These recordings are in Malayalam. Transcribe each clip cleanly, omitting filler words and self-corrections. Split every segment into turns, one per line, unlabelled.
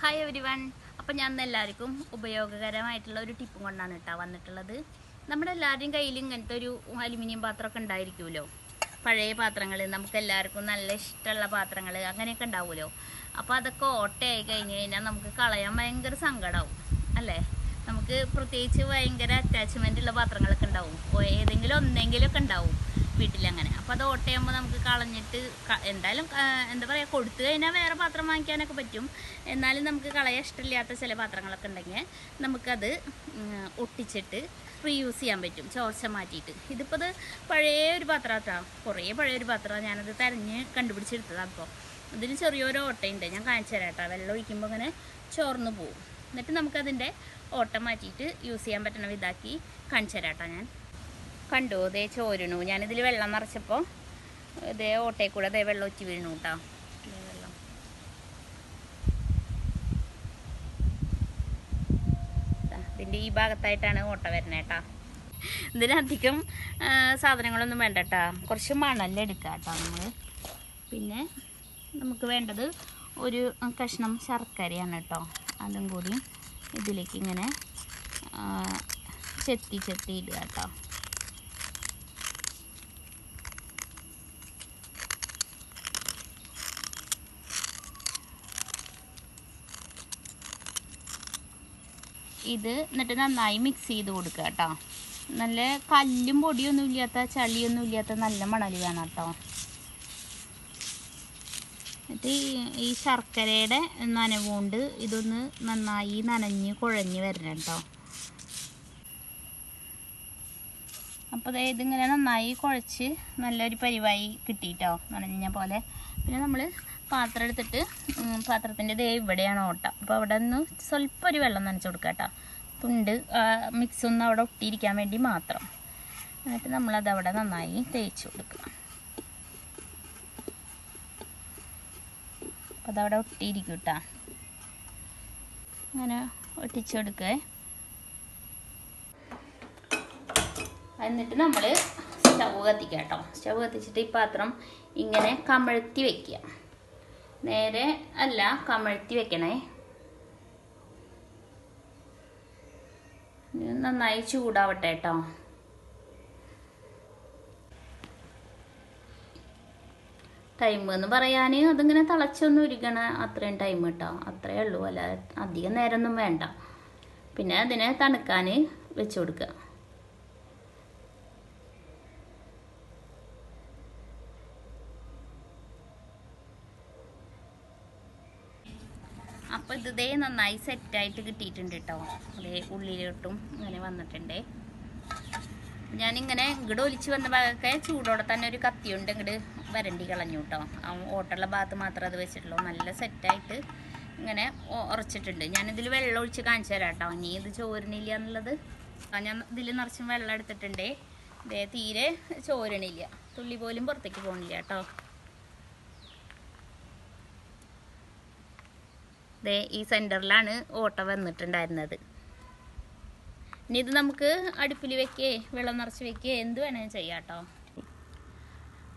Hi everyone. അപ്പോൾ ഞാൻ എല്ലാവർക്കും ഉപയോഗകരമായിട്ടുള്ള ഒരു ടിപ്പും കൊണ്ടാണ് വന്നിട്ടുള്ളത്. നമ്മുടെ എല്ലാവരുടെയും കയ്യിൽ ഇങ്ങനത്തെ ഒരു അലുമിനിയം പാത്രമൊക്കെ ഉണ്ടായിരിക്കുമല്ലോ. പഴയ പാത്രങ്ങൾ, നമുക്ക് എല്ലാവർക്കും നല്ല ഇഷ്ടമുള്ള പാത്രങ്ങൾ അങ്ങനെയൊക്കെ ഉണ്ടാവുമല്ലോ. അപ്പോൾ അതൊക്കെ ഓട്ടയായി കഴിഞ്ഞ് കഴിഞ്ഞാൽ നമുക്ക് കളയാൻ ഭയങ്കര സങ്കടമാവും അല്ലേ. നമുക്ക് പ്രത്യേകിച്ച് ഭയങ്കര അറ്റാച്ച്മെൻ്റ് ഉള്ള പാത്രങ്ങളൊക്കെ ഉണ്ടാവും, ഏതെങ്കിലും ഒന്നെങ്കിലുമൊക്കെ ഉണ്ടാവും വീട്ടിലങ്ങനെ. അപ്പോൾ അത് ഓട്ടയാകുമ്പോൾ നമുക്ക് കളഞ്ഞിട്ട് എന്തായാലും എന്താ പറയുക, കൊടുത്തു കഴിഞ്ഞാൽ വേറെ പാത്രം വാങ്ങിക്കാനൊക്കെ പറ്റും. എന്നാലും നമുക്ക് കളയാൻ ഇഷ്ടമില്ലാത്ത ചില പാത്രങ്ങളൊക്കെ ഉണ്ടെങ്കിൽ നമുക്കത് ഒട്ടിച്ചിട്ട് റീയൂസ് ചെയ്യാൻ പറ്റും, ചോർച്ച മാറ്റിയിട്ട്. ഇതിപ്പോൾ ഇത് പഴയ ഒരു പാത്രമാണ്, കുറേ പഴയൊരു പാത്രമാണ്. ഞാനത് തിരഞ്ഞ് കണ്ടുപിടിച്ചെടുത്തതാണ്. അപ്പോൾ ഇതിന് ചെറിയൊരു ഓട്ടയുണ്ട്, ഞാൻ കാണിച്ചു തരാം കേട്ടോ. വെള്ളം ഒഴിക്കുമ്പോൾ ഇങ്ങനെ ചോർന്ന് പോവും. എന്നിട്ട് നമുക്കതിൻ്റെ ഓട്ട മാറ്റിയിട്ട് യൂസ് ചെയ്യാൻ പറ്റുന്ന വിധാക്കി കാണിച്ചു തരാം കേട്ടോ. ഞാൻ കണ്ടു, ഇതേ ചോരണു. ഞാനിതിൽ വെള്ളം നിറച്ചപ്പോൾ ഇതേ ഓട്ടയിൽ കൂടെ അതേ വെള്ളം ഒറ്റി വീണു കേട്ടോ. വെള്ളം ഇതിൻ്റെ ഈ ഭാഗത്തായിട്ടാണ് ഓട്ട വരുന്നത് കേട്ടോ. ഇതിനധികം സാധനങ്ങളൊന്നും വേണ്ട കേട്ടോ. കുറച്ച് മണലെടുക്കാം കേട്ടോ നമ്മൾ. പിന്നെ നമുക്ക് വേണ്ടത് ഒരു കഷ്ണം ശർക്കരയാണ് കേട്ടോ. അതും കൂടി ഇതിലേക്ക് ഇങ്ങനെ ചെത്തി ഇടുക കേട്ടോ. ഇത് എന്നിട്ട് നന്നായി മിക്സ് ചെയ്ത് കൊടുക്കുക കേട്ടോ. നല്ല കല്ലും പൊടിയൊന്നും ഇല്ലാത്ത, ചളിയൊന്നും ഇല്ലാത്ത നല്ല മണൽ വേണം കേട്ടോ. എന്നിട്ട് ഈ ശർക്കരയുടെ നനവുകൊണ്ട് ഇതൊന്ന് നന്നായി നനഞ്ഞ് കുഴഞ്ഞ് വരണം കേട്ടോ. അപ്പോൾ ഇതിങ്ങനെ നന്നായി കുഴച്ച് നല്ലൊരു പരിവായി കിട്ടിയിട്ടോ, നനഞ്ഞ പോലെ. പിന്നെ നമ്മൾ പാത്രം എടുത്തിട്ട് പാത്രത്തിൻ്റെ ദേ ഇവിടെയാണ് ഓട്ട. അപ്പോൾ അവിടെ നിന്ന് സ്വല്പം ഒരു വെള്ളം നനച്ച് കൊടുക്കുക കേട്ടോ. തുണ്ട് മിക്സൊന്നും അവിടെ ഒട്ടിയിരിക്കാൻ വേണ്ടി മാത്രം. എന്നിട്ട് നമ്മളത് അവിടെ നന്നായി തേച്ച് കൊടുക്കുക. അപ്പോൾ അതവിടെ ഒട്ടിയിരിക്കും കേട്ടോ. അങ്ങനെ ഒട്ടിച്ചു കൊടുക്കുക. എന്നിട്ട് നമ്മൾ സ്റ്റവ് കത്തിക്കുക കേട്ടോ. സ്റ്റവ് കത്തിച്ചിട്ട് ഈ പാത്രം ഇങ്ങനെ കമഴ്ത്തി വെക്കുക. നേരെ അല്ല, കമഴ്ത്തി വെക്കണേ. നന്നായി ചൂടാവട്ടെ കേട്ടോ. ടൈം എന്ന് പറയാൻ അതിങ്ങനെ തിളച്ചൊന്നും ഉരുകണ അത്രയും ടൈം കേട്ടോ, അത്രയേ ഉള്ളൂ. അല്ല അധികം നേരമൊന്നും വേണ്ട. പിന്നെ അതിനെ തണുക്കാൻ വെച്ച് കൊടുക്കുക. അപ്പോൾ ഇതേ നന്നായി സെറ്റായിട്ട് കിട്ടിയിട്ടുണ്ട് കേട്ടോ. അതേ ഉള്ളിലോട്ടും ഇങ്ങനെ വന്നിട്ടുണ്ട്. ഞാനിങ്ങനെ ഇങ്ങോട്ട് ഒലിച്ച് വന്ന ഭാഗമൊക്കെ ചൂടോടെ തന്നെ ഒരു കത്തിയുണ്ട് ഇങ്ങോട്ട് വരണ്ടി കളഞ്ഞു കേട്ടോ. ആ ഓട്ടുള്ള ഭാഗത്ത് മാത്രം അത് വെച്ചിട്ടുള്ളൂ. നല്ല സെറ്റായിട്ട് ഇങ്ങനെ ഉറച്ചിട്ടുണ്ട്. ഞാനിതിൽ വെള്ളം ഒഴിച്ച് കാണിച്ചു തരാം കേട്ടോ. ഇനി ഇത് ചോരണില്ല എന്നുള്ളത്. ഞാൻ ഇതിൽ നിറച്ചും വെള്ളം എടുത്തിട്ടുണ്ട്. ഇതേ തീരെ ചോരണില്ല, തുള്ളി പോലും പുറത്തേക്ക് പോകണില്ല കേട്ടോ. ദേ ഈ സെൻറ്ററിലാണ് ഓട്ട വന്നിട്ടുണ്ടായിരുന്നത്. ഇനി ഇത് നമുക്ക് അടുപ്പിൽ വെക്കേ, വെള്ളം നിറച്ച് വെക്കേ, എന്ത് വേണമെങ്കിലും ചെയ്യാം കേട്ടോ.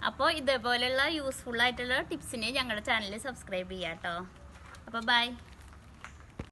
അപ്പോൾ ഇതേപോലെയുള്ള യൂസ്ഫുൾ ആയിട്ടുള്ള ടിപ്സിന് ഞങ്ങളുടെ ചാനൽ സബ്സ്ക്രൈബ് ചെയ്യാം കേട്ടോ. അപ്പോൾ ബൈ.